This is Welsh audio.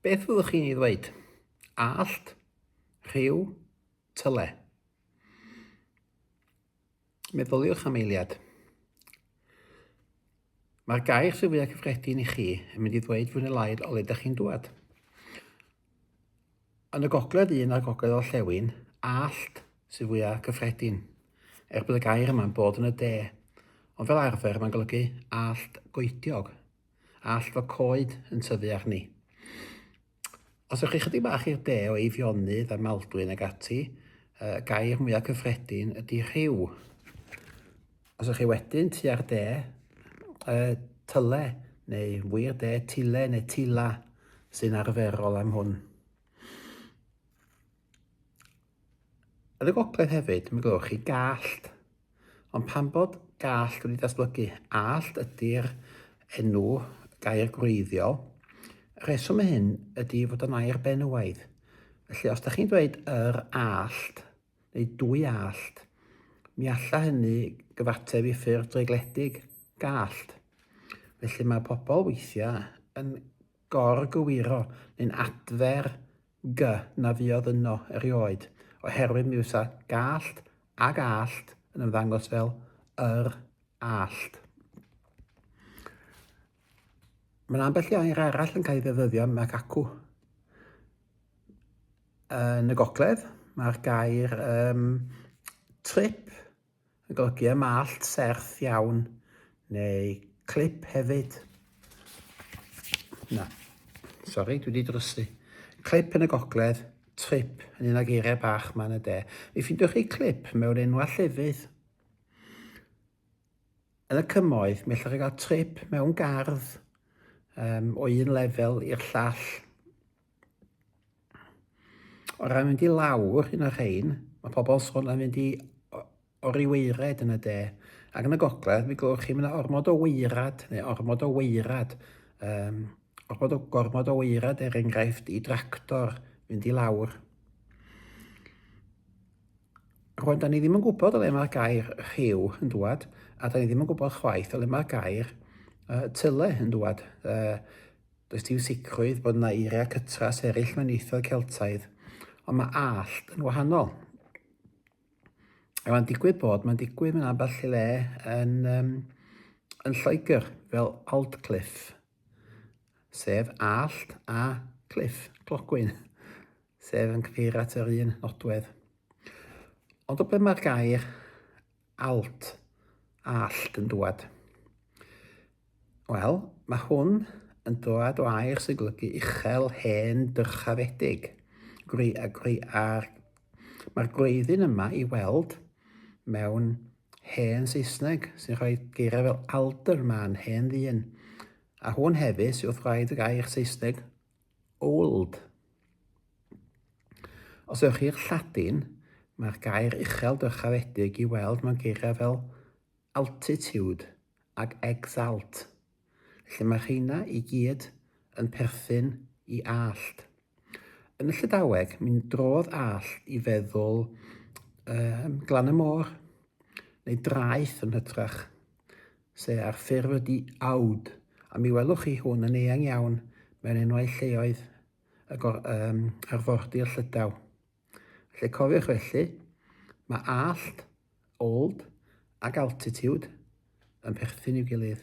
Beth fyddwch chi'n ei ddweud? Allt, rhiw, tyle. Meddyliwch am eiliad. Mae'r gair sy'n fwyaf cyffredin i chi yn mynd i ddweud fwy neu lai o le ydych chi'n dŵad. Yn y gogledd un a'r gogledd orllewin, allt sy'n fwyaf cyffredin, bod y gair yma'n bod yn y de. Ond fel arfer mae'n golygu allt goediog, allt fo coed yn tyfu arni. Os ydych chi chydig bach i'r de o Eifionydd a Maldwyn ag ati, gair mwyaf cyffredin ydy rhiw. Os ydych chi wedyn tua'r de, tyle, neu wir de, tyle neu tila sy'n arferol am hwn. Yn y gogledd hefyd, mi glywch chi gallt. Ond pan bod gallt wedi datblygu, allt ydy'r enw gair gwreiddiol. Y rheswm hyn ydy fod yn air benywaidd. Felly, os ydych chi'n dweud yr allt, neu dwy allt, mi alla hynny gyfateb i ffurf dreigledig gallt. Felly mae pobl weithiau yn gorgywiro neu'n adfer g na fuodd yno erioed, oherwydd mi fysa gallt ag allt yn ymddangos fel yr allt. Mae'n ambell i air arall yn cael ei ddefnyddio mag acw. Yn y gogledd, mae'r gair trip yn golygu am allt serth iawn, neu clip hefyd. Dwi wedi drysu. Clip yn y gogledd, trip yn un ag eiriau bach ma yn y de. Mi ffeindiwch chi clip mewn enwau llefydd. Yn y cymoedd, mi allwch chi gael trip mewn gardd o un lefel i'r llall. O ran mynd i lawr un o'r rhain, mae pobl sôn am mynd i o riweired yn y de. Ac yn y gogledd, mi glywch chi mynd ormod o weirad, neu ormod o weirad. Gormod o weirad enghraifft i dractor mynd i lawr. Rwan, da ni ddim yn gwybod o le mae'r gair rhiw yn dŵad, a da ni ddim yn gwybod chwaith o le mae'r gair tyle yn dŵad. Does dim sicrwydd bod yna eiriau cytras eraill mewn ieithoedd Celtaidd, ond mae allt yn wahanol. A mae'n digwydd mewn ambell i le yn Lloegr fel Allt cliff, sef allt a cliff, clogwyn, sef yn cyfeirio at yr un nodwedd. Ond o ble mae'r gair allt yn dŵad? Wel, mae hwn yn dod o air sy'n golygu uchel hen dyrchafedig. Mae'r gwreiddyn yma i weld mewn hen Saesneg sy'n rhoi geiriau fel alderman, hen ddyn. A hwn hefyd sy'n wrth rhaid y gair Saesneg old. Os ewch chi'r Lladin, mae'r gair uchel dyrchafedig i weld mewn geiriau fel altitude ac exalt. Felly mae rheina i gyd yn perthyn i allt. Yn y Llydaweg, mi'n drodd allt i feddwl glan y môr, neu draeth yn hytrach, sef ar ffurf ydi awd. A mi welwch chi hwn yn eang iawn mewn enwau lleoedd arfordir Llydaw. Felly cofiwch felly, mae allt, old ac altitude yn perthyn i'w gilydd.